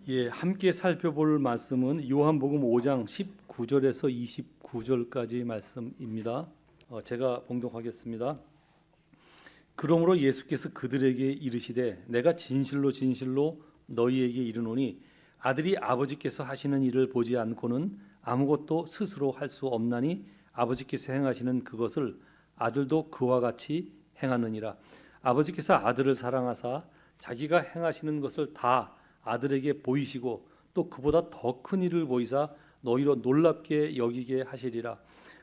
예, 함께 살펴볼 말씀은 요한복음 5장 19절에서 29절까지 말씀입니다. 제가 봉독하겠습니다. 그러므로 예수께서 그들에게 이르시되 내가 진실로 진실로 너희에게 이르노니 아들이 아버지께서 하시는 일을 보지 않고는 아무것도 스스로 할 수 없나니 아버지께서 행하시는 그것을 아들도 그와 같이 행하느니라. 아버지께서 아들을 사랑하사 자기가 행하시는 것을 다 아들에게 보이시고 또 그보다 더 큰 일을 보이사 너희로 놀랍게 여기게 하시리라.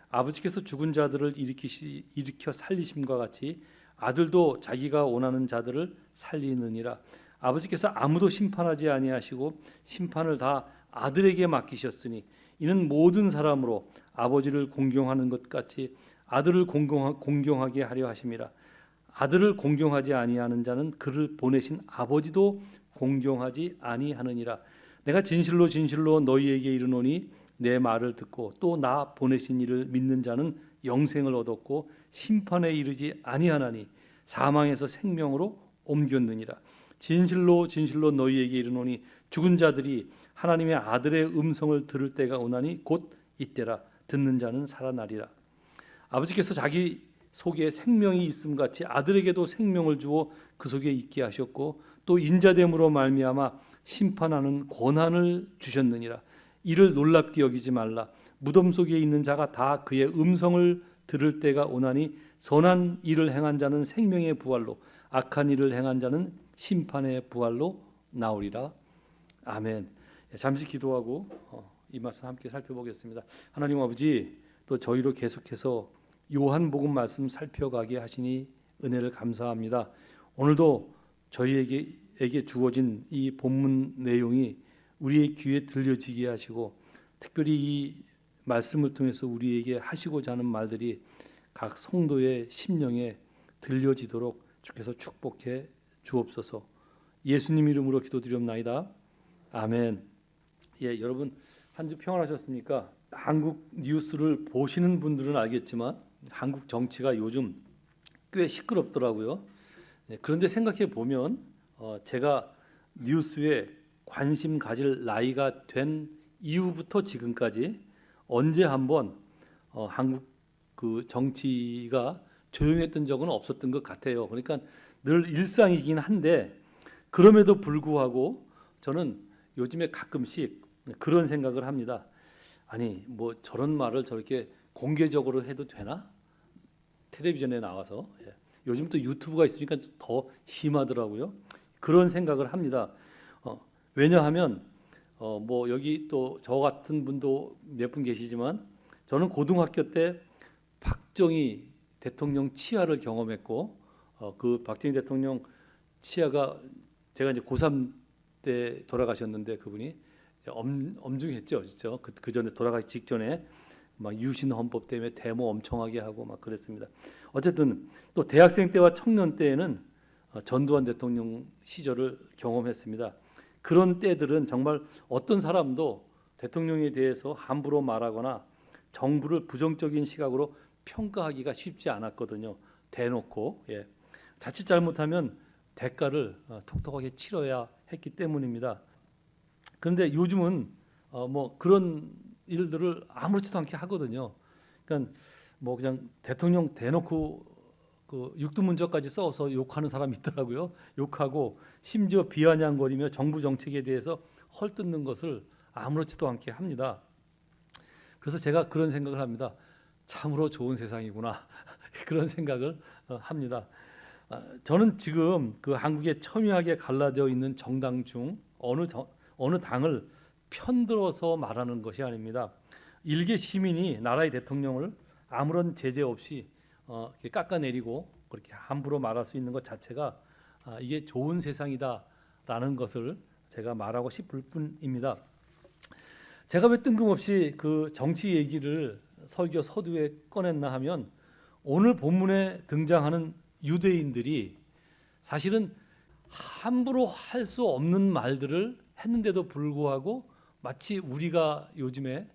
아버지께서 죽은 자들을 일으켜 살리심과 같이 아들도 자기가 원하는 자들을 살리느니라. 아버지께서 아무도 심판하지 아니하시고 심판을 다 아들에게 맡기셨으니 이는 모든 사람으로 아버지를 공경하는 것 같이 아들을 공경하게 하려 하심이라. 아들을 공경하지 아니하는 자는 그를 보내신 아버지도 공경하지 아니하느니라. 내가 진실로 진실로 너희에게 이르노니 내 말을 듣고 또 나 보내신 이를 믿는 자는 영생을 얻었고 심판에 이르지 아니하나니 사망에서 생명으로 옮겼느니라. 진실로 진실로 너희에게 이르노니 죽은 자들이 하나님의 아들의 음성을 들을 때가 오나니 곧 이때라. 듣는 자는 살아나리라. 아버지께서 자기 속에 생명이 있음 같이 아들에게도 생명을 주어 그 속에 있게 하셨고 또 인자됨으로 말미암아 심판하는 권한을 주셨느니라. 이를 놀랍게 여기지 말라. 무덤 속에 있는 자가 다 그의 음성을 들을 때가 오나니 선한 일을 행한 자는 생명의 부활로 악한 일을 행한 자는 심판의 부활로 나오리라. 아멘. 잠시 기도하고 이 말씀 함께 살펴보겠습니다. 하나님 아버지, 또 저희로 계속해서 요한복음 말씀 살펴가게 하시니 은혜를 감사합니다. 오늘도 저희에게 주어진 이 본문 내용이 우리의 귀에 들려지게 하시고 특별히 이 말씀을 통해서 우리에게 하시고자 하는 말들이 각 성도의 심령에 들려지도록 주께서 축복해 주옵소서. 예수님 이름으로 기도드리옵나이다. 아멘. 예, 여러분 한 주 평안하셨습니까? 한국 뉴스를 보시는 분들은 알겠지만 한국 정치가 요즘 꽤 시끄럽더라고요. 그런데 생각해 보면 제가 뉴스에 관심 가질 나이가 된 이후부터 지금까지 언제 한번 한국 그 정치가 조용했던 적은 없었던 것 같아요. 그러니까 늘 일상이긴 한데 그럼에도 불구하고 저는 요즘에 가끔씩 그런 생각을 합니다. 아니 뭐 저런 말을 저렇게 공개적으로 해도 되나? 텔레비전에 나와서. 요즘 또 유튜브가 있으니까 더 심하더라고요. 그런 생각을 합니다. 왜냐하면 뭐 여기 또 저 같은 분도 몇 분 계시지만 저는 고등학교 때 박정희 대통령 치하를 경험했고 그 박정희 대통령 치하가 제가 이제 고3 때 돌아가셨는데 그분이 엄중했죠, 진짜. 그 전에 돌아가기 직전에 막 유신 헌법 때문에 데모 엄청하게 하고 막 그랬습니다. 어쨌든 또 대학생 때와 청년 때에는 전두환 대통령 시절을 경험했습니다. 그런 때들은 정말 어떤 사람도 대통령에 대해서 함부로 말하거나 정부를 부정적인 시각으로 평가하기가 쉽지 않았거든요. 대놓고. 자칫 잘못하면 대가를 톡톡하게 치러야 했기 때문입니다. 그런데 요즘은 뭐 그런 일들을 아무렇지도 않게 하거든요. 그러니까 뭐 그냥 대통령 대놓고 그 육두문자까지 써서 욕하는 사람이 있더라고요. 욕하고 심지어 비아냥거리며 정부 정책에 대해서 헐뜯는 것을 아무렇지도 않게 합니다. 그래서 제가 그런 생각을 합니다. 참으로 좋은 세상이구나. 그런 생각을 합니다. 저는 지금 그 한국에 첨예하게 갈라져 있는 정당 중 어느 당을 편들어서 말하는 것이 아닙니다. 일개 시민이 나라의 대통령을 아무런 제재 없이 이렇게 깎아내리고 그렇게 함부로 말할 수 있는 것 자체가 이게 좋은 세상이다라는 것을 제가 말하고 싶을 뿐입니다. 제가 왜 뜬금없이 그 정치 얘기를 설교 서두에 꺼냈나 하면 오늘 본문에 등장하는 유대인들이 사실은 함부로 할 수 없는 말들을 했는데도 불구하고 마치 우리가 요즘에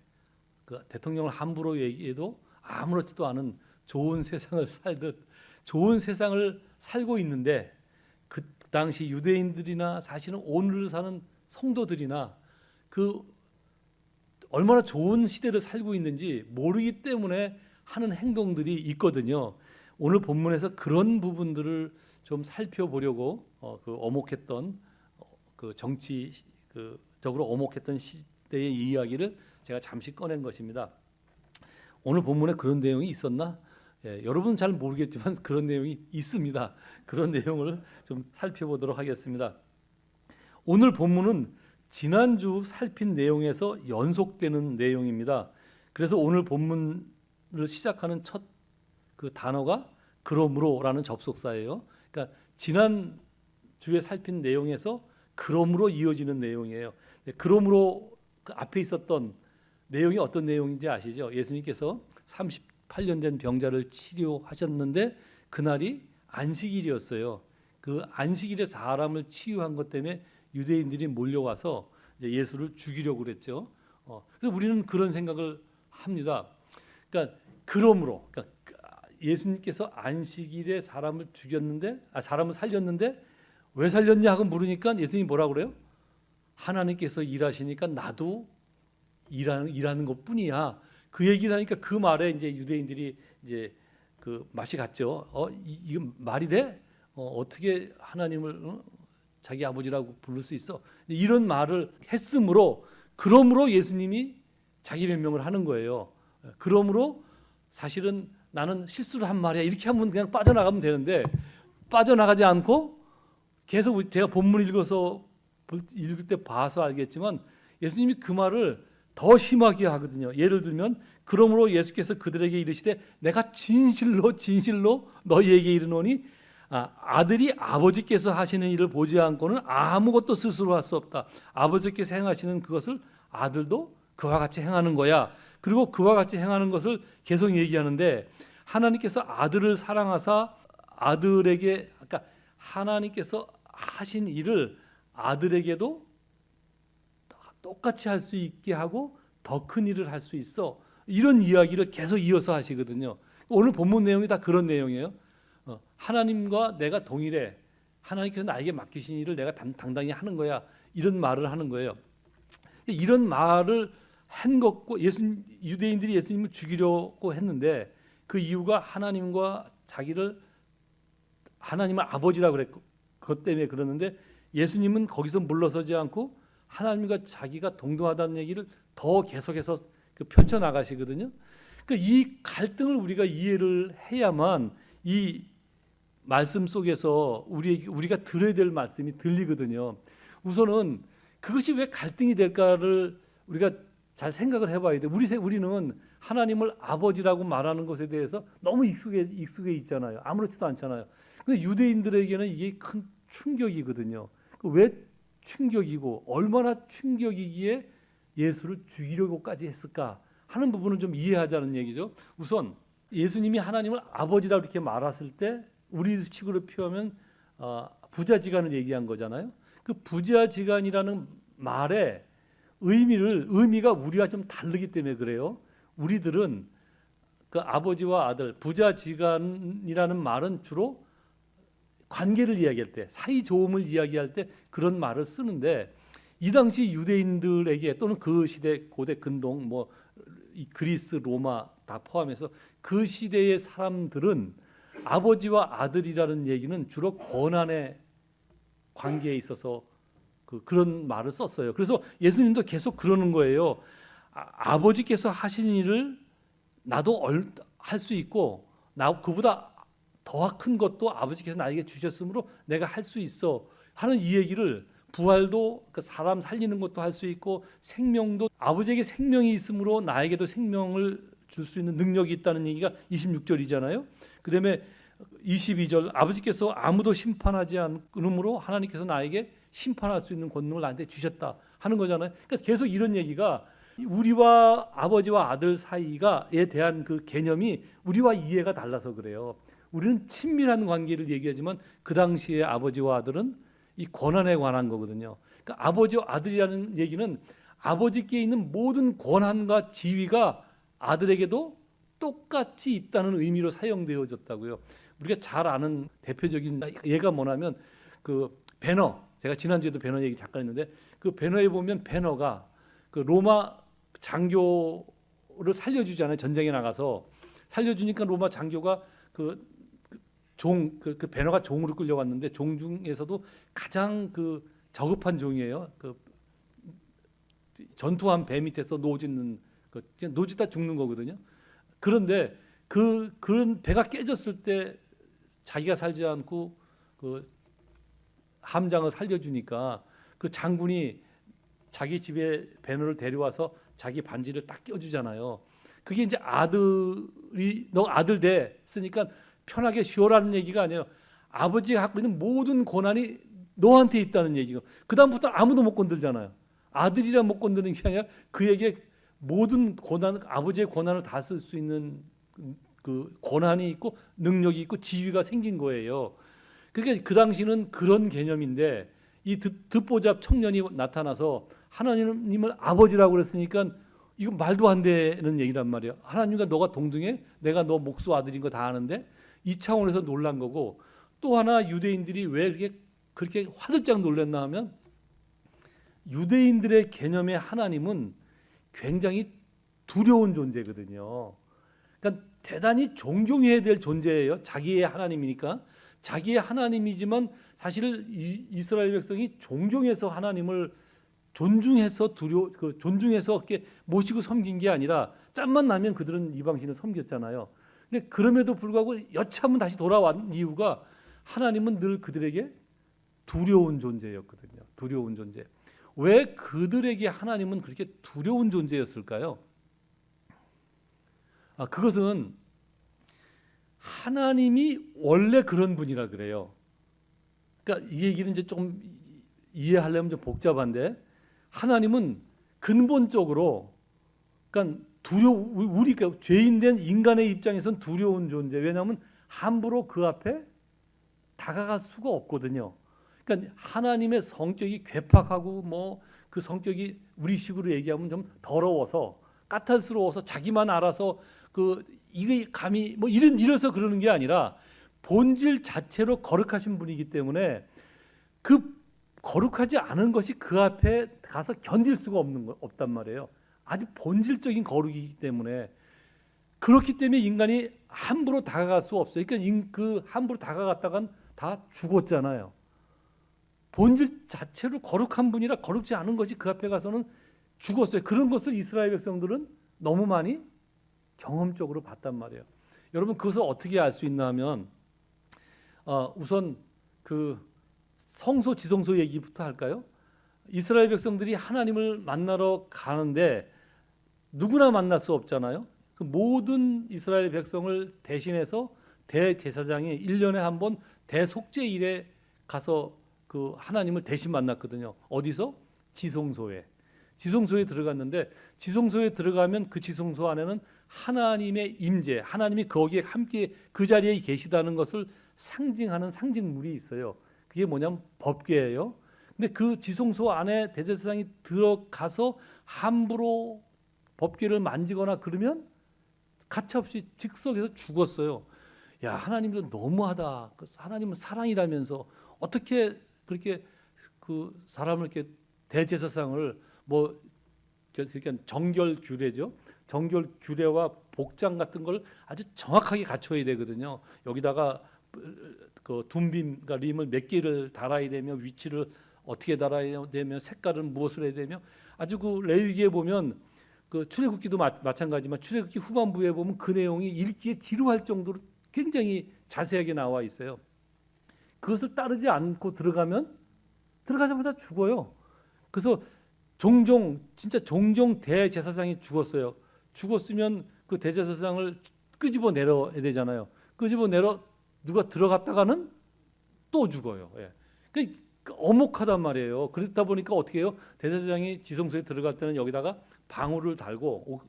그 대통령을 함부로 얘기해도 아무렇지도 않은 좋은 세상을 살듯 좋은 세상을 살고 있는데 그 당시 유대인들이나 사실은 오늘 사는 성도들이나 그 얼마나 좋은 시대를 살고 있는지 모르기 때문에 하는 행동들이 있거든요. 오늘 본문에서 그런 부분들을 좀 살펴보려고 그 어목했던 그 정치 적으로 어목했던 시대의 이야기를 제가 잠시 꺼낸 것입니다. 오늘 본문에 그런 내용이 있었나? 여러분은 잘 모르겠지만 그런 내용이 있습니다. 그런 내용을 좀 살펴보도록 하겠습니다. 오늘 본문은 지난주 살핀 내용에서 연속되는 내용입니다. 그래서 오늘 본문을 시작하는 첫 그 단어가 그러므로라는 접속사예요. 그러니까 지난 주에 살핀 내용에서 그러므로 이어지는 내용이에요. 그러므로 그 앞에 있었던 내용이 어떤 내용인지 아시죠? 예수님께서 38년 된 병자를 치료하셨는데 그날이 안식일이었어요. 그 안식일에 사람을 치유한 것 때문에 유대인들이 몰려와서 이제 예수를 죽이려고 그랬죠. 그래서 우리는 그런 생각을 합니다. 그러니까 그러므로 예수님께서 안식일에 사람을 사람을 살렸는데 왜 살렸냐 하고 물으니까 예수님이 뭐라고 그래요? 하나님께서 일하시니까 나도 일하는 것뿐이야. 그 얘기를 하니까 그 말에 이제 유대인들이 이제 그 맛이 갔죠. 이거 말이 돼? 어떻게 하나님을 자기 아버지라고 부를 수 있어? 이런 말을 했으므로 그러므로 예수님이 자기 변명을 하는 거예요. 그러므로 사실은 나는 실수를 한 말이야. 이렇게 하면 그냥 빠져나가면 되는데 빠져나가지 않고 계속 제가 본문 읽을 때 봐서 알겠지만 예수님이 그 말을 더 심하게 하거든요. 예를 들면 그러므로 예수께서 그들에게 이르시되 내가 진실로 너희에게 이르노니 아들이 아버지께서 하시는 일을 보지 않고는 아무것도 스스로 할 수 없다. 아버지께서 행하시는 그것을 아들도 그와 같이 행하는 거야. 그리고 그와 같이 행하는 것을 계속 얘기하는데 하나님께서 아들을 사랑하사 아들에게 하나님께서 하신 일을 아들에게도 똑같이 할 수 있게 하고 더 큰 일을 할 수 있어. 이런 이야기를 계속 이어서 하시거든요. 오늘 본문 내용이 다 그런 내용이에요. 하나님과 내가 동일해. 하나님께서 나에게 맡기신 일을 내가 당당히 하는 거야. 이런 말을 하는 거예요. 이런 말을 한 것고 유대인들이 예수님을 죽이려고 했는데 그 이유가 하나님과 자기를 하나님을 아버지라고 그랬고 그것 때문에 그러는데 예수님은 거기서 물러서지 않고 하나님과 자기가 동등하다는 얘기를 더 계속해서 펼쳐 나가시거든요. 그러니까 이 갈등을 우리가 이해를 해야만 이 말씀 속에서 우리가 들어야 될 말씀이 들리거든요. 우선은 그것이 왜 갈등이 될까를 우리가 잘 생각을 해봐야 돼. 우리는 하나님을 아버지라고 말하는 것에 대해서 너무 익숙해 있잖아요. 아무렇지도 않잖아요. 근데 유대인들에게는 이게 큰 충격이거든요. 왜 충격이고 얼마나 충격이기에 예수를 죽이려고까지 했을까 하는 부분을 좀 이해하자는 얘기죠. 우선 예수님이 하나님을 아버지라고 이렇게 말했을 때 우리 식으로 표하면 부자지간을 얘기한 거잖아요. 그 부자지간이라는 말의 의미가 우리와 좀 다르기 때문에 그래요. 우리들은 그 아버지와 아들, 부자지간이라는 말은 주로 관계를 이야기할 때, 사이 좋음을 이야기할 때 그런 말을 쓰는데 이 당시 유대인들에게 또는 그 시대 고대 근동 이 그리스, 로마 다 포함해서 그 시대의 사람들은 아버지와 아들이라는 얘기는 주로 권한의 관계에 있어서 그런 말을 썼어요. 그래서 예수님도 계속 그러는 거예요. 아버지께서 하신 일을 나도 할 수 있고 그보다 더 큰 것도 아버지께서 나에게 주셨으므로 내가 할 수 있어 하는 이 얘기를 부활도 사람 살리는 것도 할 수 있고 생명도 아버지에게 생명이 있으므로 나에게도 생명을 줄 수 있는 능력이 있다는 얘기가 26절이잖아요. 그다음에 22절 아버지께서 아무도 심판하지 않으므로 하나님께서 나에게 심판할 수 있는 권능을 나한테 주셨다 하는 거잖아요. 그러니까 계속 이런 얘기가 우리와 아버지와 아들 사이가에 대한 그 개념이 우리와 이해가 달라서 그래요. 우리는 친밀한 관계를 얘기하지만 그 당시에 아버지와 아들은 이 권한에 관한 거거든요. 그러니까 아버지와 아들이라는 얘기는 아버지께 있는 모든 권한과 지위가 아들에게도 똑같이 있다는 의미로 사용되어졌다고요. 우리가 잘 아는 대표적인 예가 뭐냐면 그 배너 제가 지난주에도 배너 얘기 잠깐 했는데 그 배너에 보면 배너가 그 로마 장교를 살려주잖아요. 전쟁에 나가서 살려주니까 로마 장교가 그 배너가 종으로 끌려왔는데 종 중에서도 가장 그 저급한 종이에요. 그 전투한 배 밑에서 노짓는 노짓다 죽는 거거든요. 그런데 그런 배가 깨졌을 때 자기가 살지 않고 그 함장을 살려주니까 그 장군이 자기 집에 배너를 데려와서 자기 반지를 딱 껴주잖아요. 그게 이제 아들이 너 아들 돼 쓰니까 편하게 쉬어라는 얘기가 아니에요. 아버지가 갖고 있는 모든 권한이 너한테 있다는 얘기고 그 다음부터 아무도 못 건들잖아요. 아들이라 못 건드는 게 아니라 그에게 모든 권한, 아버지의 권한을 다 쓸 수 있는 그 권한이 있고 능력이 있고 지위가 생긴 거예요. 그러니까 그 당시는 그런 개념인데 이 듣보잡 청년이 나타나서 하나님을 아버지라고 그랬으니까 이거 말도 안 되는 얘기란 말이에요. 하나님과 너가 동등해? 내가 너 목수 아들인 거 다 아는데 이 차원에서 놀란 거고 또 하나 유대인들이 왜 그렇게 화들짝 놀랐나 하면 유대인들의 개념의 하나님은 굉장히 두려운 존재거든요. 그러니까 대단히 존경해야 될 존재예요. 자기의 하나님이니까. 자기의 하나님이지만 사실 이스라엘 백성이 존경해서 하나님을 존중해서 존중해서 이렇게 모시고 섬긴 게 아니라 짬만 나면 그들은 이방신을 섬겼잖아요. 근데 그럼에도 불구하고 여차하면 다시 돌아온 이유가 하나님은 늘 그들에게 두려운 존재였거든요. 두려운 존재. 왜 그들에게 하나님은 그렇게 두려운 존재였을까요? 그것은 하나님이 원래 그런 분이라 그래요. 그러니까 이 얘기는 이제 좀 이해하려면 좀 복잡한데 하나님은 근본적으로 그러니까 우리가 죄인된 인간의 입장에서는 두려운 존재. 왜냐하면 함부로 그 앞에 다가갈 수가 없거든요. 그러니까 하나님의 성격이 괴팍하고 뭐 그 성격이 우리식으로 얘기하면 좀 더러워서 까탈스러워서 자기만 알아서 이게 감히 뭐 이래서 그러는 게 아니라 본질 자체로 거룩하신 분이기 때문에 그 거룩하지 않은 것이 그 앞에 가서 견딜 수가 없단 말이에요. 아주 본질적인 거룩이기 때문에 그렇기 때문에 인간이 함부로 다가갈 수 없어요. 그러니까 그 함부로 다가갔다간 다 죽었잖아요. 본질 자체로 거룩한 분이라 거룩지 않은 것이 그 앞에 가서는 죽었어요. 그런 것을 이스라엘 백성들은 너무 많이 경험적으로 봤단 말이에요. 여러분 그것을 어떻게 알 수 있나 하면 우선 그 성소 지성소 얘기부터 할까요? 이스라엘 백성들이 하나님을 만나러 가는데 누구나 만날 수 없잖아요. 그 모든 이스라엘 백성을 대신해서 대제사장이 1년에 한 번 대속죄일에 가서 그 하나님을 대신 만났거든요. 어디서? 지성소에 들어갔는데 지성소에 들어가면 그 지성소 안에는 하나님의 임재, 하나님이 거기에 함께 그 자리에 계시다는 것을 상징하는 상징물이 있어요. 그게 뭐냐면 법궤예요. 근데 그 지성소 안에 대제사장이 들어가서 함부로 법궤를 만지거나 그러면 가차없이 즉석에서 죽었어요. 야, 하나님도 너무하다. 하나님은 사랑이라면서 어떻게 그렇게 그 사람을 이렇게 대제사장을 뭐 그러니까 정결 규례죠. 정결 규례와 복장 같은 걸 아주 정확하게 갖춰야 되거든요. 여기다가 그 둠빔, 그러니까 림을 몇 개를 달아야 되며 위치를 어떻게 달아야 되며 색깔은 무엇을 해야 되며 아주 그 레위기에 보면 그 출애굽기도 마찬가지지만 출애굽기 후반부에 보면 그 내용이 읽기에 지루할 정도로 굉장히 자세하게 나와 있어요. 그것을 따르지 않고 들어가자마자 죽어요. 그래서 종종 대제사장이 죽었어요. 죽었으면 그 대제사장을 끄집어 내려야 되잖아요. 끄집어 내려 누가 들어갔다가는 또 죽어요. 예. 그러니까 엄혹하단 말이에요. 그렇다 보니까 어떻게 해요? 대제사장이 지성소에 들어갈 때는 여기다가 방울을 달고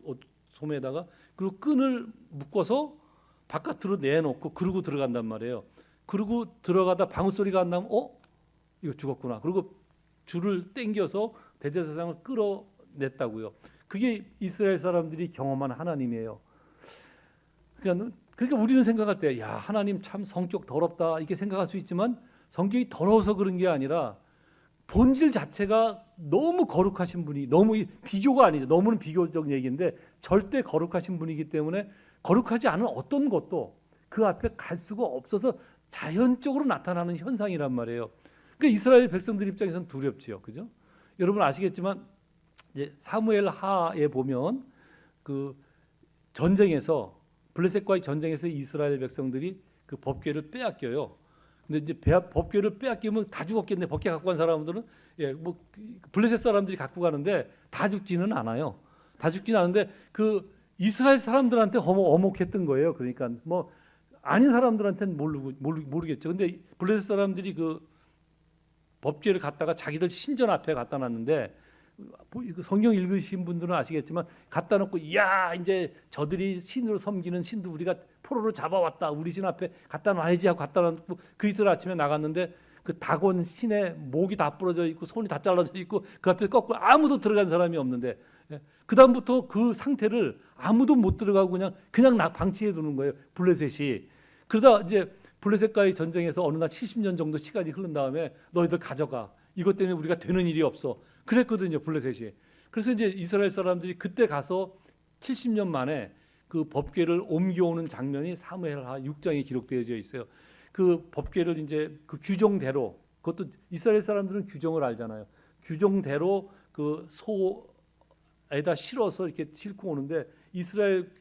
소매에다가 그리고 끈을 묶어서 바깥으로 내놓고 그러고 들어간단 말이에요. 그리고 들어가다 방울 소리가 안 나면 이거 죽었구나. 그리고 줄을 당겨서 대제사장을 끌어냈다고요. 그게 이스라엘 사람들이 경험한 하나님이에요. 그러니까 우리는 생각할 때 야, 하나님 참 성격 더럽다 이렇게 생각할 수 있지만 성격이 더러워서 그런 게 아니라 본질 자체가 너무 거룩하신 분이, 너무 비교가 아니죠. 너무는 비교적 얘기인데 절대 거룩하신 분이기 때문에 거룩하지 않은 어떤 것도 그 앞에 갈 수가 없어서 자연적으로 나타나는 현상이란 말이에요. 그러니까 이스라엘 백성들 입장에서는 두렵지요, 그죠? 여러분 아시겠지만 이제 사무엘 하에 보면 그 전쟁에서 블레셋과의 전쟁에서 이스라엘 백성들이 그 법궤를 빼앗겨요. 근데 이제 법궤를 빼앗기면 다 죽었겠네. 법궤 갖고 간 사람들은 뭐 블레셋 사람들이 갖고 가는데 다 죽지는 않아요. 다 죽지는 않은데 그 이스라엘 사람들한테 어목했던 거예요. 그러니까 뭐 아닌 사람들한테는 모르겠죠. 근데 블레셋 사람들이 그 법궤를 갖다가 자기들 신전 앞에 갖다 놨는데 성경 읽으신 분들은 아시겠지만 갖다 놓고 야 이제 저들이 신으로 섬기는 신도 우리가 포로로 잡아왔다. 우리 신 앞에 갖다 놔야지 하고 갖다 놓고 그 이틀 아침에 나갔는데 그 다곤 신의 목이 다 부러져 있고 손이 다 잘라져 있고 그 앞에 거꾸로 아무도 들어간 사람이 없는데 그 다음부터 그 상태를 아무도 못 들어가고 그냥 방치해 두는 거예요. 블레셋이. 그러다 이제 블레셋과의 전쟁에서 어느 날 70년 정도 시간이 흐른 다음에 너희들 가져가. 이것 때문에 우리가 되는 일이 없어. 그랬거든요, 블레셋이. 그래서 이제 이스라엘 사람들이 그때 가서 70년 만에 그 법궤를 옮겨오는 장면이 사무엘하 6장에 기록되어져 있어요. 그 법궤를 이제 그 규정대로, 그것도 이스라엘 사람들은 규정을 알잖아요. 규정대로 그 소에다 실어서 이렇게 싣고 오는데 이스라엘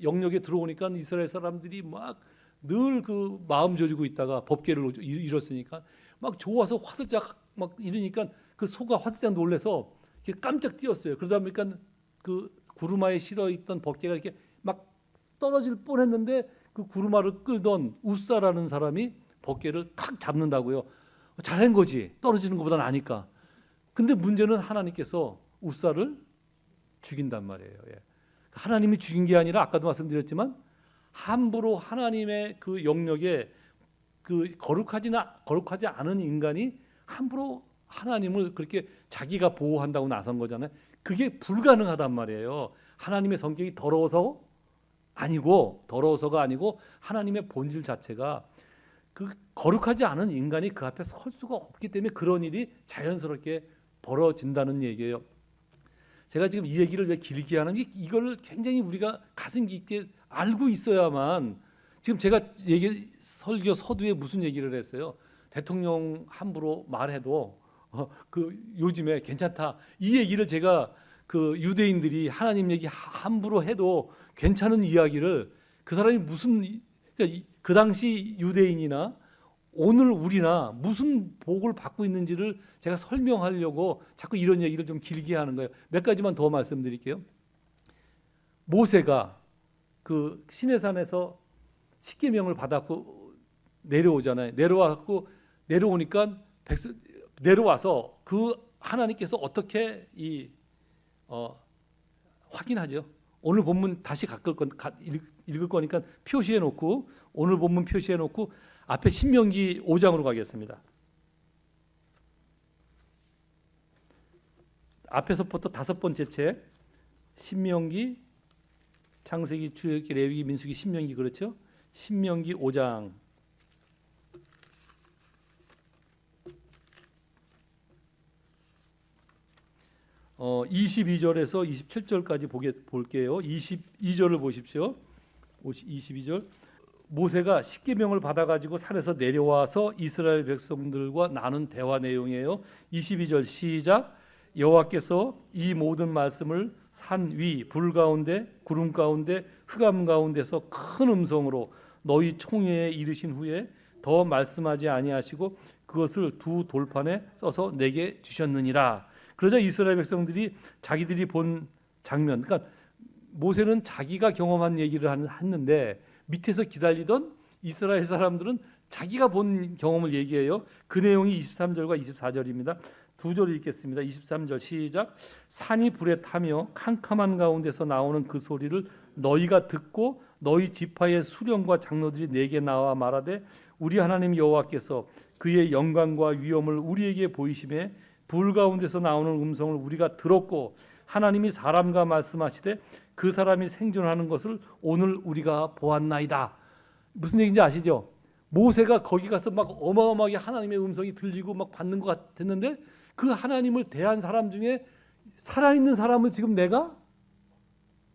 영역에 들어오니까 이스라엘 사람들이 막 늘 그 마음 조지고 있다가 법궤를 잃었으니까 막 좋아서 화들짝 막 이러니까 그 소가 화들짝 놀래서 이렇게 깜짝 뛰었어요. 그러다 보니까 그 구루마에 실어 있던 법궤가 이렇게 막 떨어질 뻔했는데 그 구루마를 끌던 우사라는 사람이 법궤를 탁 잡는다고요. 잘한 거지. 떨어지는 것보다 나니까. 근데 문제는 하나님께서 우사를 죽인단 말이에요. 하나님이 죽인 게 아니라 아까도 말씀드렸지만 함부로 하나님의 그 영역에 그 거룩하지 않은 인간이 함부로 하나님을 그렇게 자기가 보호한다고 나선 거잖아요. 그게 불가능하단 말이에요. 하나님의 성격이 더러워서가 아니고 하나님의 본질 자체가 그 거룩하지 않은 인간이 그 앞에 설 수가 없기 때문에 그런 일이 자연스럽게 벌어진다는 얘기예요. 제가 지금 이 얘기를 왜 길게 하는 게 이걸 굉장히 우리가 가슴 깊게 알고 있어야만. 지금 제가 설교 서두에 무슨 얘기를 했어요? 대통령 함부로 말해도 그 요즘에 괜찮다. 이 얘기를 제가 그 유대인들이 하나님 얘기 함부로 해도 괜찮은 이야기를 그 사람이 그러니까 그 당시 유대인이나 오늘 우리나 무슨 복을 받고 있는지를 제가 설명하려고 자꾸 이런 얘기를 좀 길게 하는 거예요. 몇 가지만 더 말씀드릴게요. 모세가 그 시내산에서 십계명을 받았고 내려오잖아요. 내려오니까 내려와서 그 하나님께서 어떻게 확인하죠. 오늘 본문 다시 읽을 거니까 표시해 놓고 오늘 본문 표시해 놓고 앞에 신명기 5장으로 가겠습니다. 앞에서부터 5번째 책 신명기, 창세기, 출애굽기, 레위기, 민수기, 신명기, 그렇죠? 신명기 5장 22절에서 27절까지 볼게요. 22절을 보십시오. 22절. 모세가 십계명을 받아가지고 산에서 내려와서 이스라엘 백성들과 나눈 대화 내용이에요. 22절 시작. 여호와께서 이 모든 말씀을 산 위, 불 가운데, 구름 가운데, 흑암 가운데서 큰 음성으로 너희 총회에 이르신 후에 더 말씀하지 아니하시고 그것을 두 돌판에 써서 내게 주셨느니라. 그러자 이스라엘 백성들이 자기들이 본 장면, 그러니까 모세는 자기가 경험한 얘기를 했는데 밑에서 기다리던 이스라엘 사람들은 자기가 본 경험을 얘기해요. 그 내용이 23절과 24절입니다. 두 절을 읽겠습니다. 23절 시작. 산이 불에 타며 캄캄한 가운데서 나오는 그 소리를 너희가 듣고 너희 지파의 수령과 장로들이 내게 나와 말하되 우리 하나님 여호와께서 그의 영광과 위엄을 우리에게 보이심에 불 가운데서 나오는 음성을 우리가 들었고 하나님이 사람과 말씀하시되 그 사람이 생존하는 것을 오늘 우리가 보았나이다. 무슨 얘기인지 아시죠? 모세가 거기 가서 막 어마어마하게 하나님의 음성이 들리고 막 받는 것 같았는데 그 하나님을 대한 사람 중에 살아있는 사람을 지금 내가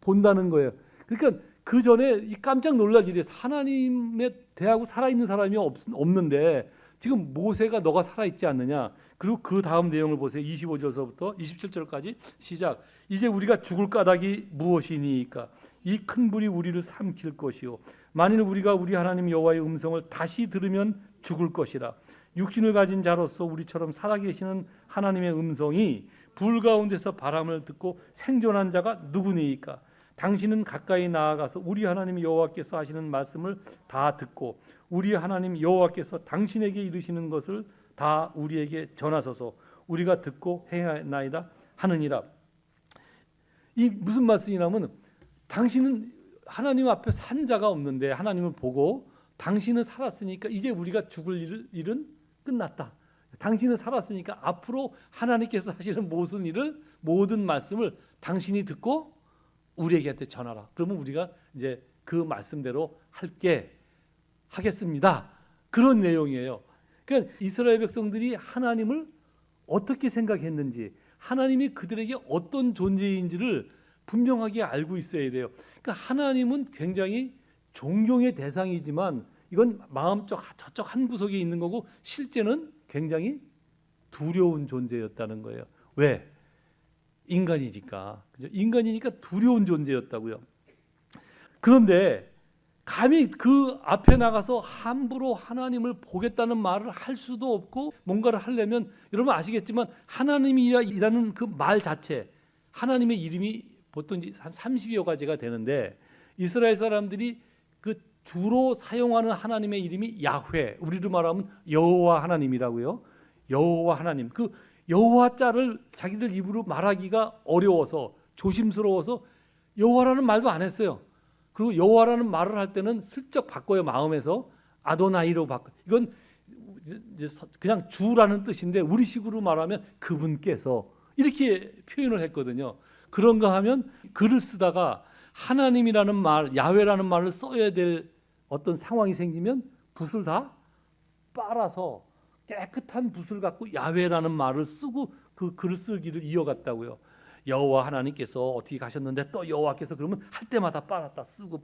본다는 거예요. 그러니까 그 전에 깜짝 놀랄 일이에요. 하나님에 대하고 살아있는 사람이 없는데 지금 모세가 너가 살아있지 않느냐. 그리고 그 다음 내용을 보세요. 25절서부터 27절까지 시작. 이제 우리가 죽을 까닭이 무엇이니까? 이 큰 불이 우리를 삼킬 것이요 만일 우리가 우리 하나님 여호와의 음성을 다시 들으면 죽을 것이라. 육신을 가진 자로서 우리처럼 살아계시는 하나님의 음성이 불 가운데서 바람을 듣고 생존한 자가 누구니까? 당신은 가까이 나아가서 우리 하나님 여호와께서 하시는 말씀을 다 듣고 우리 하나님 여호와께서 당신에게 이르시는 것을 다 우리에게 전하소서. 우리가 듣고 행하나이다 하느니라. 이 무슨 말씀이냐면 당신은 하나님 앞에 산 자가 없는데 하나님을 보고 당신은 살았으니까 이제 우리가 죽을 일은 끝났다. 당신은 살았으니까 앞으로 하나님께서 하시는 모든 말씀을 당신이 듣고 우리에게 전하라. 그러면 우리가 이제 그 말씀대로 하겠습니다. 그런 내용이에요. 그러니까 이스라엘 백성들이 하나님을 어떻게 생각했는지, 하나님이 그들에게 어떤 존재인지를 분명하게 알고 있어야 돼요. 그러니까 하나님은 굉장히 존경의 대상이지만 이건 마음적 저쪽 한 구석에 있는 거고 실제는 굉장히 두려운 존재였다는 거예요. 왜? 인간이니까. 그죠? 인간이니까 두려운 존재였다고요. 그런데 감히 그 앞에 나가서 함부로 하나님을 보겠다는 말을 할 수도 없고 뭔가를 하려면 여러분 아시겠지만 하나님이라는 그 말 자체 하나님의 이름이 보통 한 30여 가지가 되는데 이스라엘 사람들이 그 주로 사용하는 하나님의 이름이 야훼, 우리로 말하면 여호와 하나님이라고요. 여호와 하나님. 그 여호와 자를 자기들 입으로 말하기가 어려워서 조심스러워서 여호와라는 말도 안 했어요. 그리고 여호와라는 말을 할 때는 슬쩍 바꿔요. 마음에서 아도나이로 바꿔. 이건 이제 그냥 주라는 뜻인데 우리식으로 말하면 그분께서 이렇게 표현을 했거든요. 그런가 하면 글을 쓰다가 하나님이라는 말, 야훼라는 말을 써야 될 어떤 상황이 생기면 붓을 다 빨아서 깨끗한 붓을 갖고 야훼라는 말을 쓰고 그 글을 쓰기를 이어갔다고요. 여호와 하나님께서 어떻게 가셨는데 또 여호와께서 그러면 할 때마다 빨았다 쓰고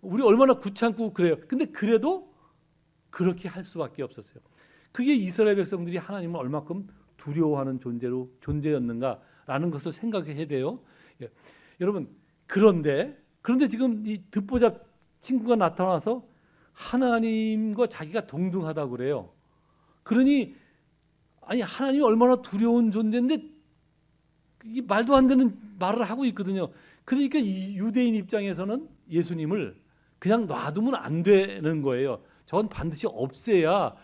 우리 얼마나 귀찮고 그래요. 근데 그래도 그렇게 할 수밖에 없었어요. 그게 이스라엘 백성들이 하나님을 얼마큼 두려워하는 존재였는가라는 것을 생각해야 돼요. 예. 여러분 그런데 지금 이 듣보잡 친구가 나타나서 하나님과 자기가 동등하다고 그래요. 그러니 아니 하나님이 얼마나 두려운 존재인데 이게 말도 안 되는 말을 하고 있거든요. 그러니까 이 유대인 입장에서는 예수님을 그냥 놔두면 안 되는 거예요. 저건 반드시 없애야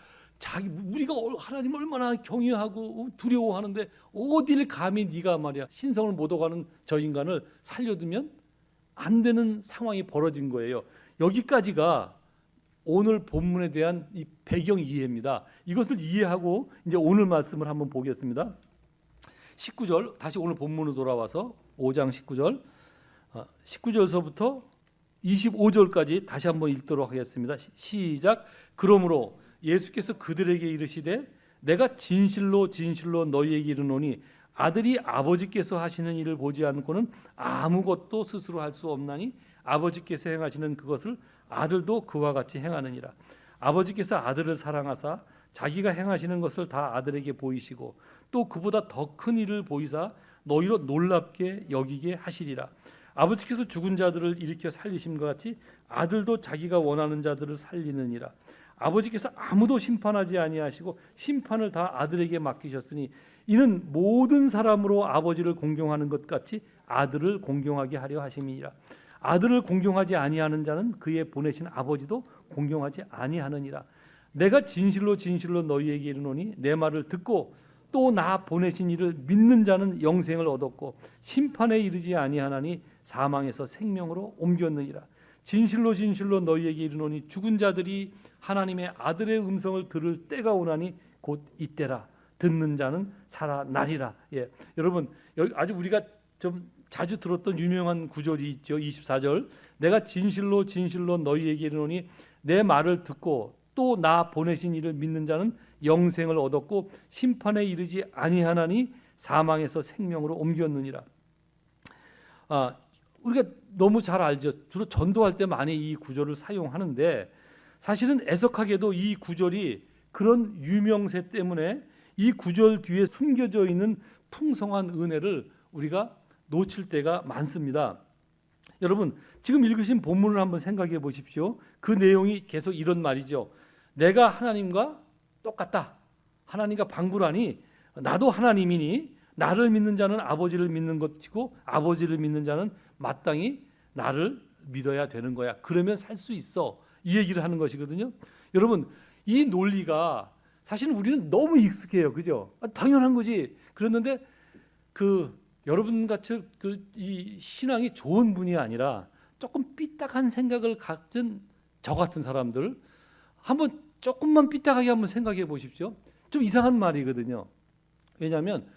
우리가 하나님을 얼마나 경외하고 두려워하는데 어디를 감히 네가 말이야 신성을 못 오가는 저 인간을 살려두면 안 되는 상황이 벌어진 거예요. 여기까지가 오늘 본문에 대한 이 배경 이해입니다. 이것을 이해하고 이제 오늘 말씀을 한번 보겠습니다. 19절 다시 오늘 본문으로 돌아와서 5장 19절 19절서부터 25절까지 다시 한번 읽도록 하겠습니다. 시작. 그러므로 예수께서 그들에게 이르시되 내가 진실로 너희에게 이르노니 아들이 아버지께서 하시는 일을 보지 않고는 아무것도 스스로 할 수 없나니 아버지께서 행하시는 그것을 아들도 그와 같이 행하느니라. 아버지께서 아들을 사랑하사 자기가 행하시는 것을 다 아들에게 보이시고 또 그보다 더 큰 일을 보이사 너희로 놀랍게 여기게 하시리라. 아버지께서 죽은 자들을 일으켜 살리심과 같이 아들도 자기가 원하는 자들을 살리느니라. 아버지께서 아무도 심판하지 아니하시고 심판을 다 아들에게 맡기셨으니 이는 모든 사람으로 아버지를 공경하는 것 같이 아들을 공경하게 하려 하심이니라. 아들을 공경하지 아니하는 자는 그의 보내신 아버지도 공경하지 아니하느니라. 내가 진실로 너희에게 이르노니 내 말을 듣고 또 나 보내신 이를 믿는 자는 영생을 얻었고 심판에 이르지 아니하나니 사망에서 생명으로 옮겼느니라. 진실로 너희에게 이르노니 죽은 자들이 하나님의 아들의 음성을 들을 때가 오나니 곧 이때라. 듣는 자는 살아나리라. 예, 여러분 여기 아주 우리가 좀 자주 들었던 유명한 구절이 있죠. 24절. 내가 진실로 너희에게 이르노니 내 말을 듣고 또 또 나 보내신 이를 믿는 자는 영생을 얻었고 심판에 이르지 아니하나니 사망에서 생명으로 옮겼느니라. 우리가 너무 잘 알죠. 주로 전도할 때 많이 이 구절을 사용하는데 사실은 애석하게도 이 구절이 그런 유명세 때문에 이 구절 뒤에 숨겨져 있는 풍성한 은혜를 우리가 놓칠 때가 많습니다. 여러분, 지금 읽으신 본문을 한번 생각해 보십시오. 그 내용이 계속 이런 말이죠. 내가 하나님과 똑같다. 하나님과 방불하니 나도 하나님이니 나를 믿는 자는 아버지를 믿는 것이고 아버지를 믿는 자는 마땅히 나를 믿어야 되는 거야. 그러면 살 수 있어. 이 얘기를 하는 것이거든요. 여러분, 이 논리가 사실은 우리는 너무 익숙해요. 그죠? 당연한 거지. 그랬는데 여러분 같이 이 신앙이 좋은 분이 아니라 조금 삐딱한 생각을 가진 저 같은 사람들 한번 조금만 삐딱하게 한번 생각해 보십시오. 좀 이상한 말이거든요. 왜냐하면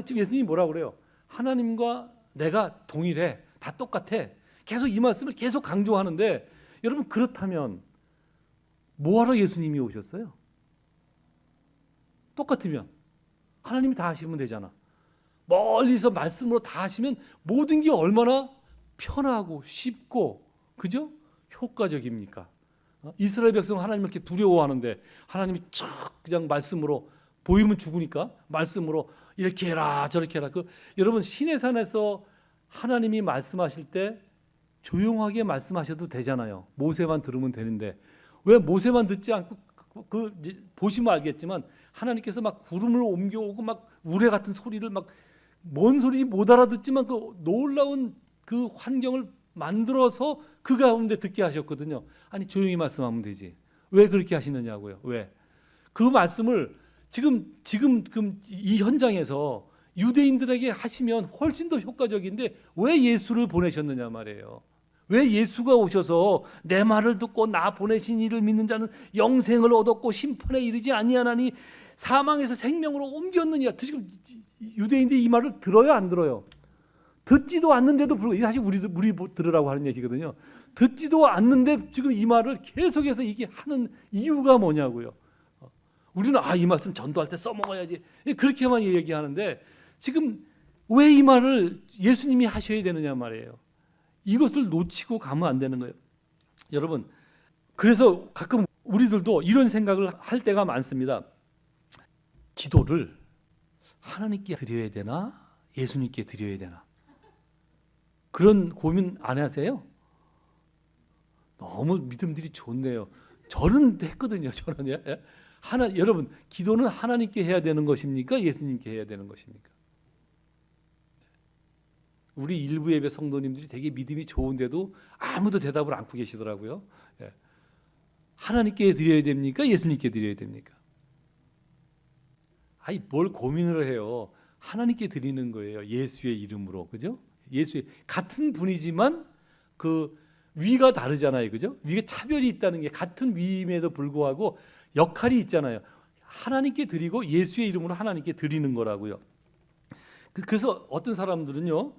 지금 예수님이 뭐라고 그래요? 하나님과 내가 동일해. 다 똑같아. 계속 이 말씀을 계속 강조하는데 여러분, 그렇다면 뭐하러 예수님이 오셨어요? 똑같으면 하나님이 다 하시면 되잖아. 멀리서 말씀으로 다 하시면 모든 게 얼마나 편하고 쉽고 그죠? 효과적입니까? 이스라엘 백성 하나님을 이렇게 두려워하는데 하나님이 촥 그냥 말씀으로 보이면 죽으니까 말씀으로 이렇게 해라 저렇게 해라. 여러분, 시내산에서 하나님이 말씀하실 때 조용하게 말씀하셔도 되잖아요. 모세만 들으면 되는데 왜 모세만 듣지 않고 보시면 알겠지만 하나님께서 막 구름을 옮겨오고 막 우레 같은 소리를 막 뭔 소리인지 못 알아듣지만 그 놀라운 그 환경을 만들어서 그 가운데 듣게 하셨거든요. 아니, 조용히 말씀하면 되지. 왜 그렇게 하시느냐고요. 왜? 그 말씀을 지금 이 현장에서 유대인들에게 하시면 훨씬 더 효과적인데 왜 예수를 보내셨느냐 말이에요. 왜 예수가 오셔서 내 말을 듣고 나 보내신 이를 믿는 자는 영생을 얻었고 심판에 이르지 아니하나니 사망에서 생명으로 옮겼느냐. 지금 유대인들이 이 말을 들어요, 안 들어요? 듣지도 않는데도 불구하고, 사실 우리 들으라고 하는 얘기거든요. 듣지도 않는데 지금 이 말을 계속해서 이게 하는 이유가 뭐냐고요. 우리는 이 말씀 전도할 때 써먹어야지 그렇게만 얘기하는데 지금 왜 이 말을 예수님이 하셔야 되느냐 말이에요. 이것을 놓치고 가면 안 되는 거예요. 여러분, 그래서 가끔 우리들도 이런 생각을 할 때가 많습니다. 기도를 하나님께 드려야 되나 예수님께 드려야 되나, 그런 고민 안 하세요? 너무 믿음들이 좋네요. 저는 했거든요. 저는 여러분, 기도는 하나님께 해야 되는 것입니까? 예수님께 해야 되는 것입니까? 우리 일부 예배 성도님들이 되게 믿음이 좋은데도 아무도 대답을 않고 계시더라고요. 하나님께 드려야 됩니까? 예수님께 드려야 됩니까? 뭘 고민을 해요. 하나님께 드리는 거예요. 예수의 이름으로. 그죠? 예수의 같은 분이지만 그 위가 다르잖아요. 그죠? 위에 차별이 있다는 게 같은 위임에도 불구하고 역할이 있잖아요. 하나님께 드리고 예수의 이름으로 하나님께 드리는 거라고요. 그래서 어떤 사람들은요,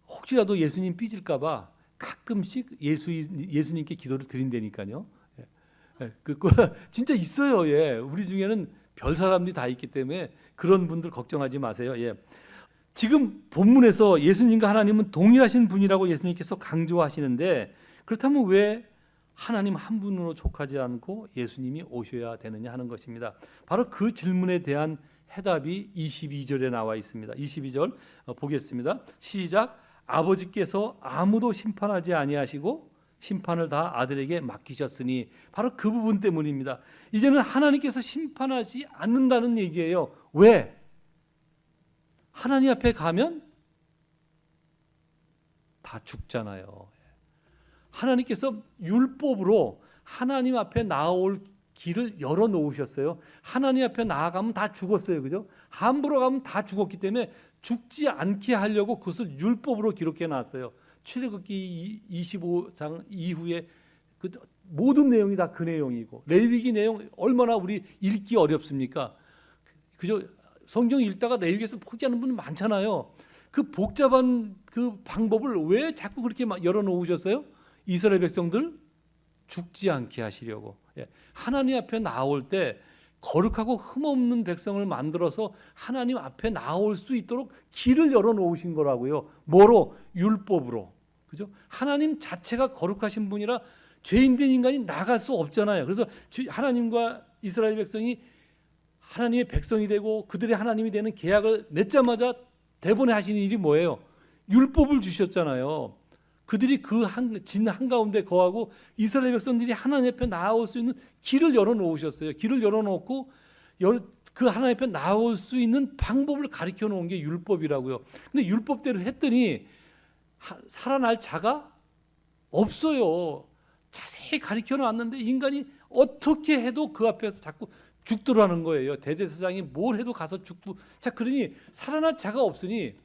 혹시라도 예수님 삐질까 봐 가끔씩 예수님께 기도를 드린다니까요. 진짜 있어요. 예. 우리 중에는 별 사람들이 다 있기 때문에 그런 분들 걱정하지 마세요. 예. 지금 본문에서 예수님과 하나님은 동일하신 분이라고 예수님께서 강조하시는데 그렇다면 왜 하나님 한 분으로 족하지 않고 예수님이 오셔야 되느냐 하는 것입니다. 바로 그 질문에 대한 해답이 22절에 나와 있습니다. 22절 보겠습니다. 시작. 아버지께서 아무도 심판하지 아니하시고 심판을 다 아들에게 맡기셨으니, 바로 그 부분 때문입니다. 이제는 하나님께서 심판하지 않는다는 얘기예요. 왜? 하나님 앞에 가면 다 죽잖아요. 하나님께서 율법으로 하나님 앞에 나올 길을 열어놓으셨어요. 하나님 앞에 나아가면 다 죽었어요. 그죠? 함부로 가면 다 죽었기 때문에 죽지 않게 하려고 그것을 율법으로 기록해 놨어요. 출애굽기 25장 이후에 그 모든 내용이 다 그 내용이고, 레위기 내용 얼마나 우리 읽기 어렵습니까? 그죠? 성경 읽다가 레위기에서 포기하는 분은 많잖아요. 그 복잡한 그 방법을 왜 자꾸 그렇게 열어놓으셨어요? 이스라엘 백성들 죽지 않게 하시려고. 예, 하나님 앞에 나올 때 거룩하고 흠없는 백성을 만들어서 하나님 앞에 나올 수 있도록 길을 열어놓으신 거라고요. 뭐로? 율법으로. 그죠? 하나님 자체가 거룩하신 분이라 죄인된 인간이 나갈 수 없잖아요. 그래서 하나님과 이스라엘 백성이 하나님의 백성이 되고 그들의 하나님이 되는 계약을 맺자마자 대본에 하시는 일이 뭐예요? 율법을 주셨잖아요. 그들이 그 진 한가운데 거하고 이스라엘 백성들이 하나님 앞에 나올 수 있는 길을 열어놓으셨어요. 길을 열어놓고 그 하나님 앞에 나올 수 있는 방법을 가르쳐 놓은 게 율법이라고요. 근데 율법대로 했더니 살아날 자가 없어요. 자세히 가르쳐 놨는데 인간이 어떻게 해도 그 앞에서 자꾸 죽더라는 거예요. 대제사장이 뭘 해도 가서 죽고. 자, 그러니 살아날 자가 없으니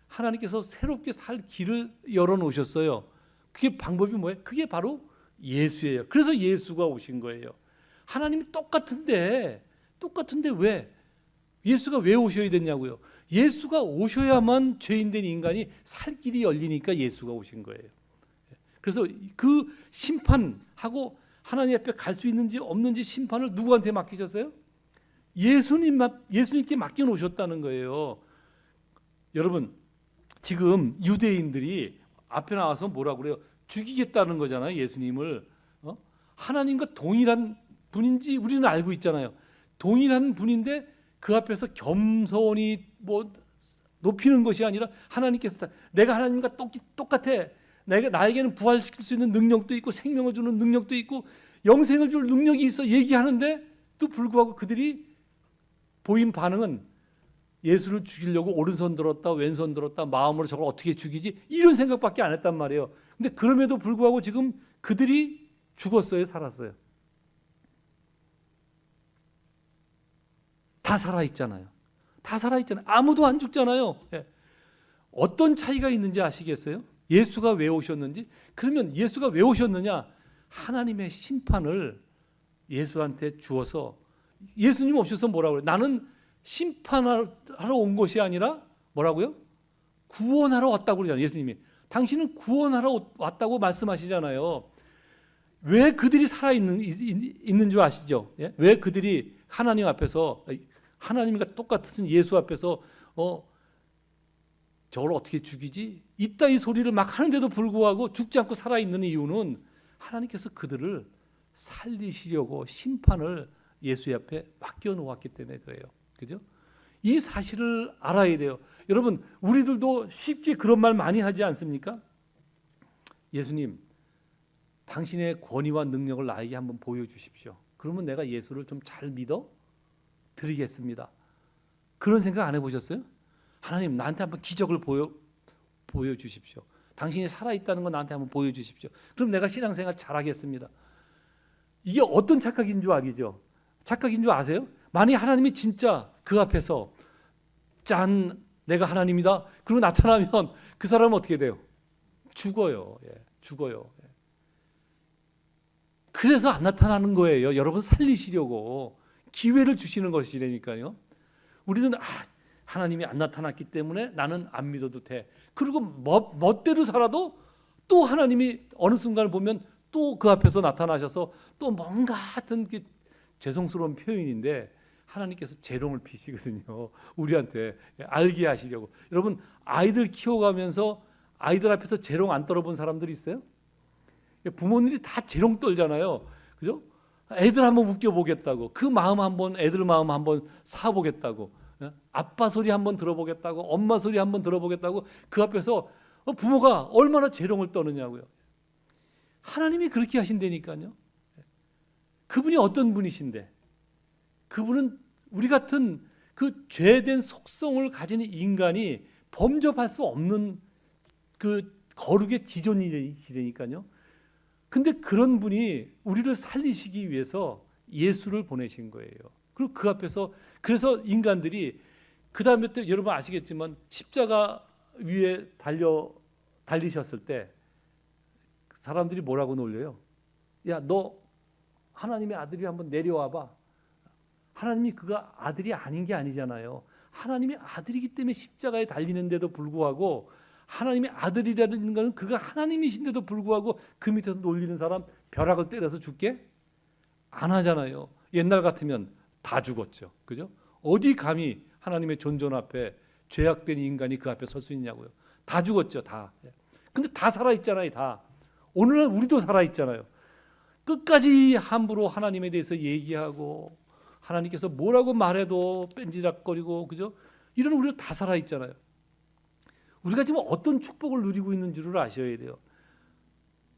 하나님께서 새롭게 살 길을 열어놓으셨어요. 그게 방법이 뭐예요? 그게 바로 예수예요. 그래서 예수가 오신 거예요. 하나님이 똑같은데 왜? 예수가 왜 오셔야 되냐고요. 예수가 오셔야만 죄인된 인간이 살 길이 열리니까 예수가 오신 거예요. 그래서 그 심판하고 하나님 앞에 갈 수 있는지 없는지 심판을 누구한테 맡기셨어요? 예수님께 맡겨 놓으셨다는 거예요. 여러분, 지금 유대인들이 앞에 나와서 뭐라고 그래요? 죽이겠다는 거잖아요. 예수님을. 하나님과 동일한 분인지 우리는 알고 있잖아요. 동일한 분인데 그 앞에서 겸손히 뭐 높이는 것이 아니라 하나님께서 내가 하나님과 똑같아. 나에게는 부활시킬 수 있는 능력도 있고 생명을 주는 능력도 있고 영생을 줄 능력이 있어 얘기하는데 또 불구하고 그들이 보인 반응은 예수를 죽이려고 오른손 들었다 왼손 들었다 마음으로 저걸 어떻게 죽이지 이런 생각밖에 안 했단 말이에요. 근데 그럼에도 불구하고 지금 그들이 죽었어요, 살았어요? 다 살아있잖아요. 다 살아있잖아요. 아무도 안 죽잖아요. 예. 어떤 차이가 있는지 아시겠어요? 예수가 왜 오셨는지? 그러면 예수가 왜 오셨느냐? 하나님의 심판을 예수한테 주어서 예수님 오셔서 뭐라고 그래요? 나는 심판하러 온 것이 아니라 뭐라고요? 구원하러 왔다고 그러잖아요. 예수님이. 당신은 구원하러 왔다고 말씀하시잖아요. 왜 그들이 살아있는 줄 아시죠? 예? 왜 그들이 하나님 앞에서 하나님과 똑같은 예수 앞에서 저걸 어떻게 죽이지? 이따위 소리를 막 하는데도 불구하고 죽지 않고 살아있는 이유는 하나님께서 그들을 살리시려고 심판을 예수 앞에 맡겨놓았기 때문에 그래요. 그죠? 이 사실을 알아야 돼요. 여러분, 우리들도 쉽게 그런 말 많이 하지 않습니까? 예수님, 당신의 권위와 능력을 나에게 한번 보여주십시오. 그러면 내가 예수를 좀 잘 믿어 드리겠습니다. 그런 생각 안 해보셨어요? 하나님, 나한테 한번 기적을 보여주십시오. 당신이 살아있다는 거 나한테 한번 보여주십시오. 그럼 내가 신앙생활 잘하겠습니다. 이게 어떤 착각인 줄 알죠? 착각인 줄 아세요? 만약 하나님이 진짜 그 앞에서 짠, 내가 하나님이다. 그리고 나타나면 그 사람은 어떻게 돼요? 죽어요. 예, 죽어요. 예. 그래서 안 나타나는 거예요. 여러분 살리시려고 기회를 주시는 것이라니까요. 우리는 하나님이 안 나타났기 때문에 나는 안 믿어도 돼. 그리고 멋대로 살아도 또 하나님이 어느 순간을 보면 또 그 앞에서 나타나셔서 또 뭔가 하여튼 죄송스러운 표현인데 하나님께서 재롱을 피시거든요. 우리한테 알게 하시려고. 여러분, 아이들 키워가면서 아이들 앞에서 재롱 안 떨어본 사람들이 있어요? 부모님이 다 재롱 떨잖아요. 그죠? 애들 한번 웃겨보겠다고. 그 마음 한번, 애들 마음 한번 사보겠다고. 아빠 소리 한번 들어보겠다고. 엄마 소리 한번 들어보겠다고. 그 앞에서 부모가 얼마나 재롱을 떠느냐고요. 하나님이 그렇게 하신다니까요. 그분이 어떤 분이신데? 그분은 우리 같은 그 죄된 속성을 가진 인간이 범접할 수 없는 그 거룩의 기존이시라니까요. 근데 그런 분이 우리를 살리시기 위해서 예수를 보내신 거예요. 그리고 그 앞에서 그래서 인간들이 그 다음에 또 여러분 아시겠지만 십자가 위에 달리셨을 때 사람들이 뭐라고 놀려요? 야, 너 하나님의 아들이 한번 내려와봐. 하나님이 그가 아들이 아닌 게 아니잖아요. 하나님의 아들이기 때문에 십자가에 달리는데도 불구하고 하나님의 아들이라는 것은 그가 하나님이신데도 불구하고 그 밑에서 놀리는 사람 벼락을 때려서 죽게 안 하잖아요. 옛날 같으면 다 죽었죠. 그죠? 어디 감히 하나님의 존존 앞에 죄악된 인간이 그 앞에 설 수 있냐고요. 다 죽었죠, 다. 근데 다 살아 있잖아요, 다. 오늘날 우리도 살아 있잖아요. 끝까지 함부로 하나님에 대해서 얘기하고 하나님께서 뭐라고 말해도 뺀지락거리고, 그죠? 이런 우리도 다 살아 있잖아요. 우리가 지금 어떤 축복을 누리고 있는 줄을 아셔야 돼요.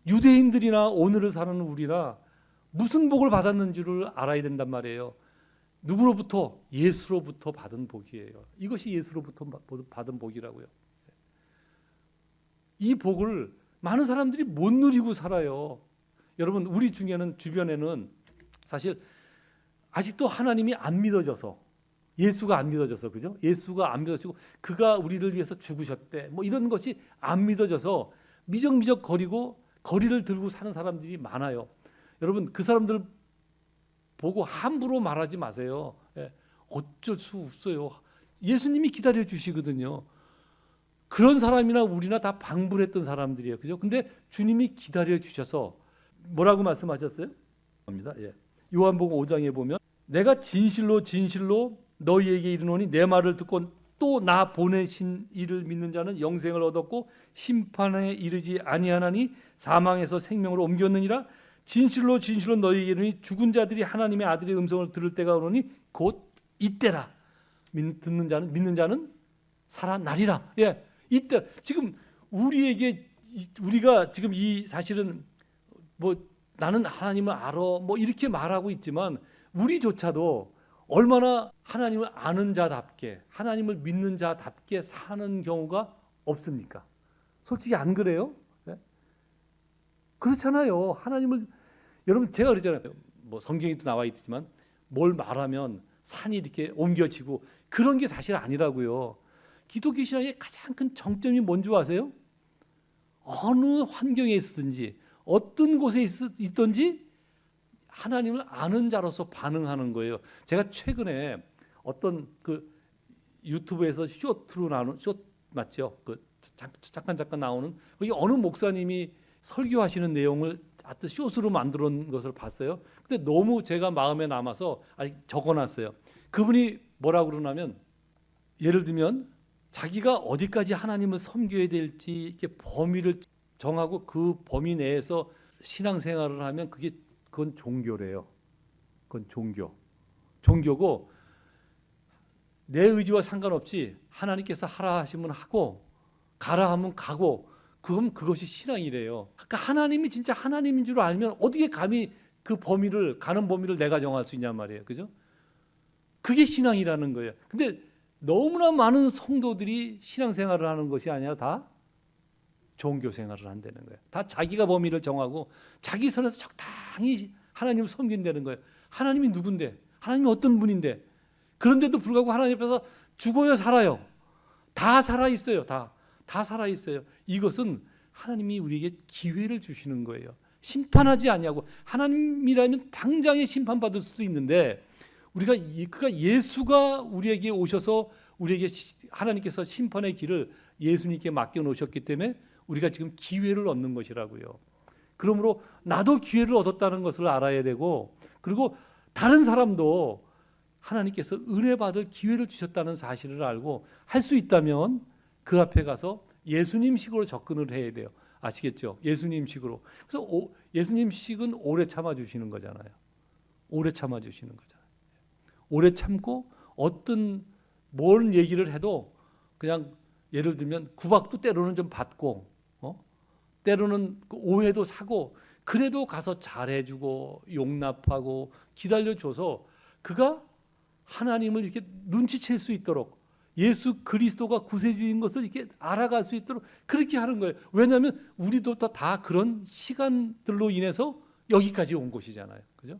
유대인들이나 오늘을 사는 우리나 무슨 복을 받았는지를 알아야 된단 말이에요. 누구로부터? 예수로부터 받은 복이에요. 이것이 예수로부터 받은 복이라고요. 이 복을 많은 사람들이 못 누리고 살아요. 여러분, 우리 중에는 주변에는 사실 아직도 하나님이 안 믿어져서, 예수가 안 믿어져서, 그죠? 예수가 안 믿어지고 그가 우리를 위해서 죽으셨대, 뭐 이런 것이 안 믿어져서 미적미적 거리고 거리를 들고 사는 사람들이 많아요. 여러분, 그 사람들 보고 함부로 말하지 마세요. 어쩔 수 없어요. 예수님이 기다려 주시거든요. 그런 사람이나 우리나 다 방불했던 사람들이에요. 그죠? 근데 주님이 기다려 주셔서 뭐라고 말씀하셨어요? 요한복음 5장에 보면 내가 진실로 진실로 너희에게 이르노니 내 말을 듣고 또 나 보내신 이를 믿는 자는 영생을 얻었고 심판에 이르지 아니하나니 사망에서 생명으로 옮겼느니라. 진실로 진실로 너희에게 이르노니 죽은 자들이 하나님의 아들의 음성을 들을 때가 오노니 곧 이때라. 믿는 자는 살아나리라. 이때 지금 우리가 지금 이 사실은 뭐 나는 하나님을 알아 뭐 이렇게 말하고 있지만 우리조차도 얼마나 하나님을 아는 자답게 하나님을 믿는 자답게 사는 경우가 없습니까? 솔직히 안 그래요? 그렇잖아요. 하나님을 여러분 제가 그러잖아요. 뭐 성경에도 나와 있지만 뭘 말하면 산이 이렇게 옮겨지고 그런 게 사실 아니라고요. 기독교 신앙의 가장 큰 정점이 뭔지 아세요? 어느 환경에 있든지 어떤 곳에 있든지 하나님을 아는 자로서 반응하는 거예요. 제가 최근에 어떤 그 유튜브에서 쇼트로 나오는 쇼 맞죠? 그 잠깐 나오는 거기 어느 목사님이 설교하시는 내용을 하여튼 쇼트로 만들어 놓은 것을 봤어요. 근데 너무 제가 마음에 남아서 적어놨어요. 그분이 뭐라고 그러냐면 예를 들면 자기가 어디까지 하나님을 섬겨야 될지 이렇게 범위를 정하고 그 범위 내에서 신앙생활을 하면 그건 종교래요. 그건 종교고 내 의지와 상관없이 하나님께서 하라 하시면 하고 가라 하면 가고 그것이 신앙이래요. 그러니까 하나님이 진짜 하나님인 줄 알면 어떻게 감히 가는 범위를 내가 정할 수 있냔 말이에요. 그죠? 그게 신앙이라는 거예요. 근데 너무나 많은 성도들이 신앙생활을 하는 것이 아니라 다 종교생활을 한다는 거예요. 다 자기가 범위를 정하고 자기 선에서 적당히 하나님을 섬긴다는 거예요. 하나님이 누군데? 하나님이 어떤 분인데? 그런데도 불구하고 하나님 앞에서 죽어요, 살아요? 다 살아있어요. 다 살아있어요. 이것은 하나님이 우리에게 기회를 주시는 거예요. 심판하지 아니하고 하나님이라면 당장에 심판받을 수도 있는데 예수가 우리에게 오셔서 우리에게 하나님께서 심판의 길을 예수님께 맡겨 놓으셨기 때문에 우리가 지금 기회를 얻는 것이라고요. 그러므로 나도 기회를 얻었다는 것을 알아야 되고 그리고 다른 사람도 하나님께서 은혜 받을 기회를 주셨다는 사실을 알고 할 수 있다면 그 앞에 가서 예수님식으로 접근을 해야 돼요. 아시겠죠? 예수님식으로. 그래서 예수님식은 오래 참아 주시는 거잖아요. 오래 참아 주시는 거잖아요. 오래 참고 뭘 얘기를 해도 그냥 예를 들면 구박도 때로는 좀 받고 때로는 오해도 사고 그래도 가서 잘해주고 용납하고 기다려줘서 그가 하나님을 이렇게 눈치챌 수 있도록 예수 그리스도가 구세주인 것을 이렇게 알아갈 수 있도록 그렇게 하는 거예요. 왜냐하면 우리도 다 그런 시간들로 인해서 여기까지 온 것이잖아요. 그죠?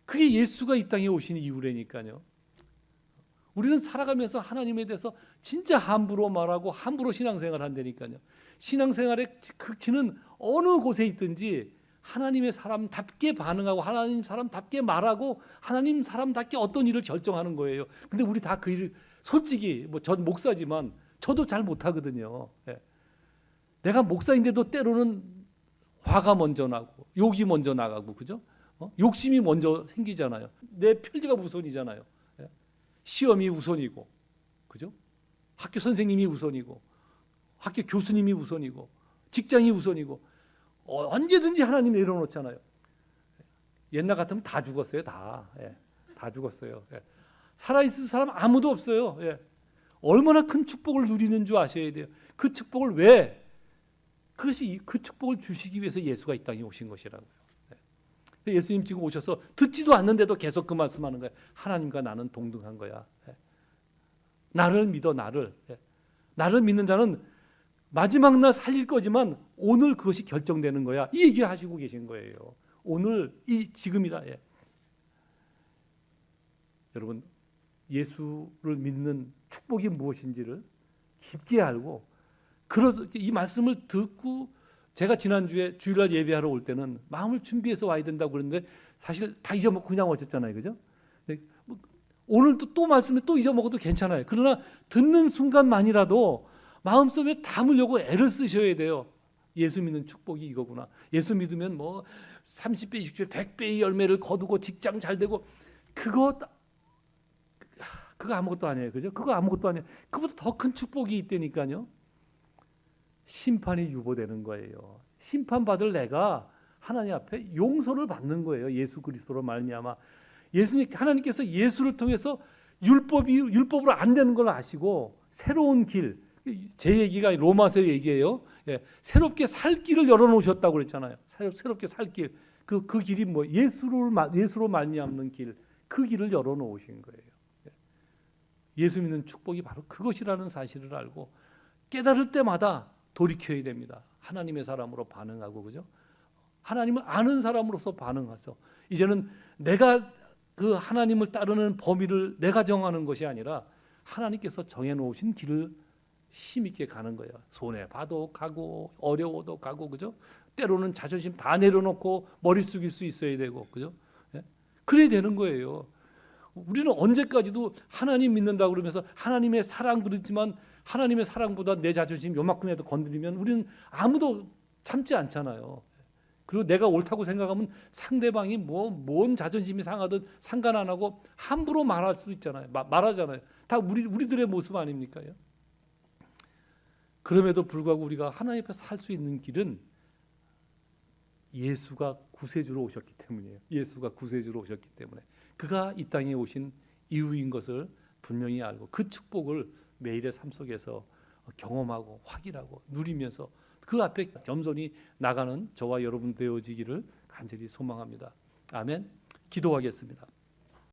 그게 예수가 이 땅에 오신 이유라니까요. 우리는 살아가면서 하나님에 대해서 진짜 함부로 말하고 함부로 신앙생활 한다니까요. 신앙생활의 극치는 어느 곳에 있든지 하나님의 사람답게 반응하고 하나님 사람답게 말하고 하나님 사람답게 어떤 일을 결정하는 거예요. 근데 우리 다 그 일을 솔직히 전 목사지만 저도 잘 못하거든요. 내가 목사인데도 때로는 화가 먼저 나고 욕이 먼저 나가고 그죠? 욕심이 먼저 생기잖아요. 내 편리가 우선이잖아요. 예? 시험이 우선이고, 그죠? 학교 선생님이 우선이고, 학교 교수님이 우선이고, 직장이 우선이고, 언제든지 하나님 내려놓잖아요. 옛날 같으면 다 죽었어요, 다. 예. 다 죽었어요. 예. 살아있을 사람 아무도 없어요. 예. 얼마나 큰 축복을 누리는 줄 아셔야 돼요. 그 축복을 왜? 그것이 그 축복을 주시기 위해서 예수가 이 땅에 오신 것이라고요. 예. 예수님 지금 오셔서 듣지도 않는데도 계속 그 말씀하는 거예요. 하나님과 나는 동등한 거야. 예. 나를 믿어, 나를. 예. 나를 믿는 자는 마지막 날 살릴 거지만 오늘 그것이 결정되는 거야. 이 얘기 하시고 계신 거예요. 오늘 이 지금이다. 예. 여러분, 예수를 믿는 축복이 무엇인지를 깊게 알고, 그래서 이 말씀을 듣고 제가 지난주에 주일날 예배하러 올 때는 마음을 준비해서 와야 된다고 그랬는데 사실 다 잊어먹고 그냥 오셨잖아요. 그죠? 오늘도 또 말씀을 또 잊어먹어도 괜찮아요. 그러나 듣는 순간만이라도 마음속에 담으려고 애를 쓰셔야 돼요. 예수 믿는 축복이 이거구나. 예수 믿으면 뭐 30배, 20배, 100배의 열매를 거두고 직장 잘 되고, 그거 아무것도 아니에요. 그죠? 그거 아무것도 아니에요. 그보다 더 큰 축복이 있다니까요. 심판이 유보되는 거예요. 심판받을 내가 하나님 앞에 용서를 받는 거예요. 예수 그리스도로 말미암아. 하나님께서 예수를 통해서 율법으로 안 되는 걸 아시고 새로운 길, 제 얘기가 로마서 얘기예요. 예, 새롭게 살 길을 열어놓으셨다고 그랬잖아요. 새롭게 살 길, 그 길이 뭐 예수로 말미암는 길, 그 길을 열어놓으신 거예요. 예수 믿는 축복이 바로 그것이라는 사실을 알고 깨달을 때마다 돌이켜야 됩니다. 하나님의 사람으로 반응하고, 그죠? 하나님을 아는 사람으로서 반응해서 이제는 내가 그 하나님을 따르는 범위를 내가 정하는 것이 아니라 하나님께서 정해놓으신 길을 힘있게 가는 거예요. 손해 봐도 가고 어려워도 가고, 그죠? 때로는 자존심 다 내려놓고 머리 숙일 수 있어야 되고, 그죠? 예? 그래야 되는 거예요. 우리는 언제까지도 하나님 믿는다고 그러면서 하나님의 사랑 그러지만 하나님의 사랑보다 내 자존심 요만큼이라도 건드리면 우리는 아무도 참지 않잖아요. 그리고 내가 옳다고 생각하면 상대방이 뭔 자존심이 상하든 상관 안 하고 함부로 말할 수 있잖아요. 말하잖아요. 다 우리들의 모습 아닙니까요? 그럼에도 불구하고 우리가 하나님 앞에 살 수 있는 길은 예수가 구세주로 오셨기 때문이에요. 예수가 구세주로 오셨기 때문에 그가 이 땅에 오신 이유인 것을 분명히 알고 그 축복을 매일의 삶 속에서 경험하고 확인하고 누리면서 그 앞에 겸손히 나가는 저와 여러분 되어지기를 간절히 소망합니다. 아멘. 기도하겠습니다.